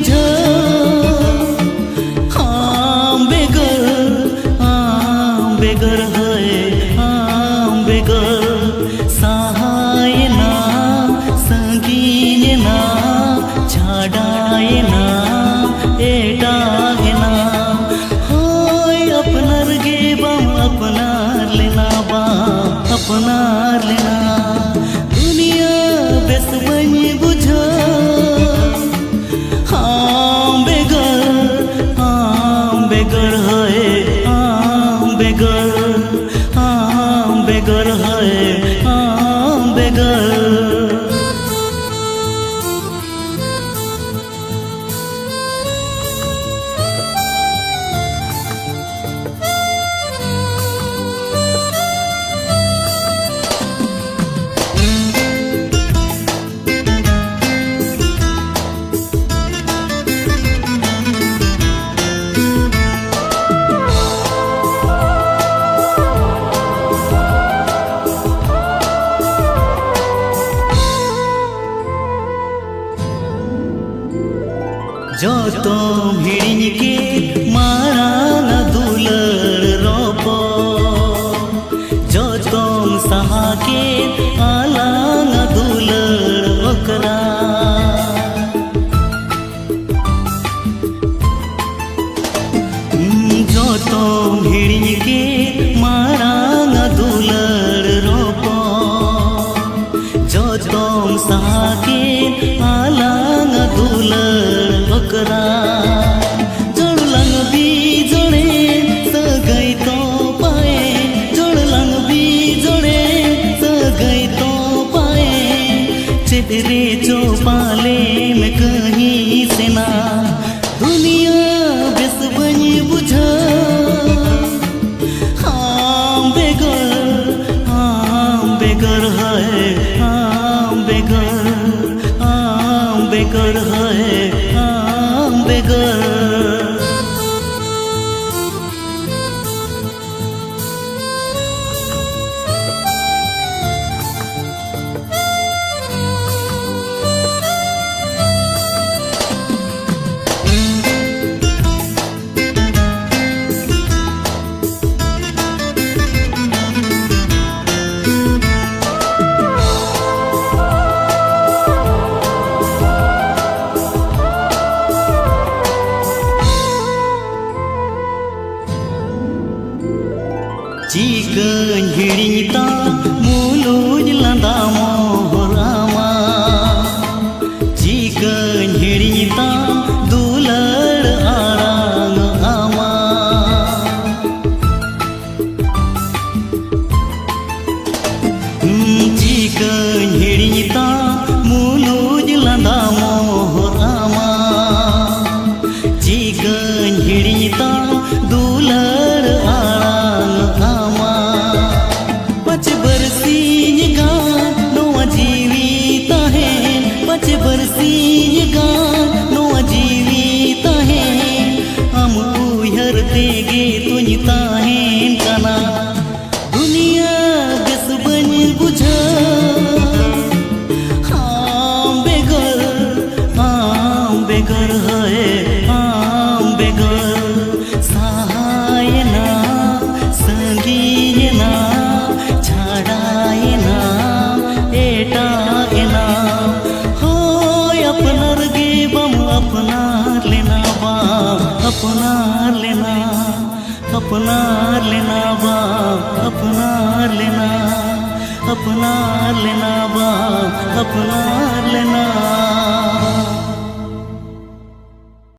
बुझा बेगर है बेगर सहाय ना संगीन ना छाड़ाए ना एटाए ना होय अपनार गे बाम अपनार लेना बाम अपनार लेना दुनिया बेस बनी बुझा बेगर है बेगर है बेगर। जो तुम हिड़िन के मारा न दुलर रोपो जो तुम सहा के आला न दुलर ओकरा जो तुम हिड़िन के मारा न दुलर रोपो जो तुम सहा के आला न दुलर ओकरा जोड़लंग भी जोड़े सगई तो पाए जोड़लंग भी जोड़े सगई तो पाए चितरे जो पाले में कहीं से ना दुनिया बेस बनी बुझा बेगर है बेगर है बेगर। चिकन हिड़िता मुलुज लंदा मोहरामा चिकन हिड़िता दुलर आरांग आमा चिकन हिड़िता मुलुज लंदा मोहरामा चिकन हिड़िता दुलर पच बरसीन गान नोआ जीविता है पच बरसीन गान नोआ जीविता है हम उहर देगे तुझता है कना दुनिया बेस बन बुझा बेगर है बेगर सहाय ना संगीन ना छाड़ाए ना एटाए ना होय अपनार गे बम अपनार लेना बाम अपनार लेना अपनार लेना बाम अपनार लेना अपनार लेना बाम अपनार लेना।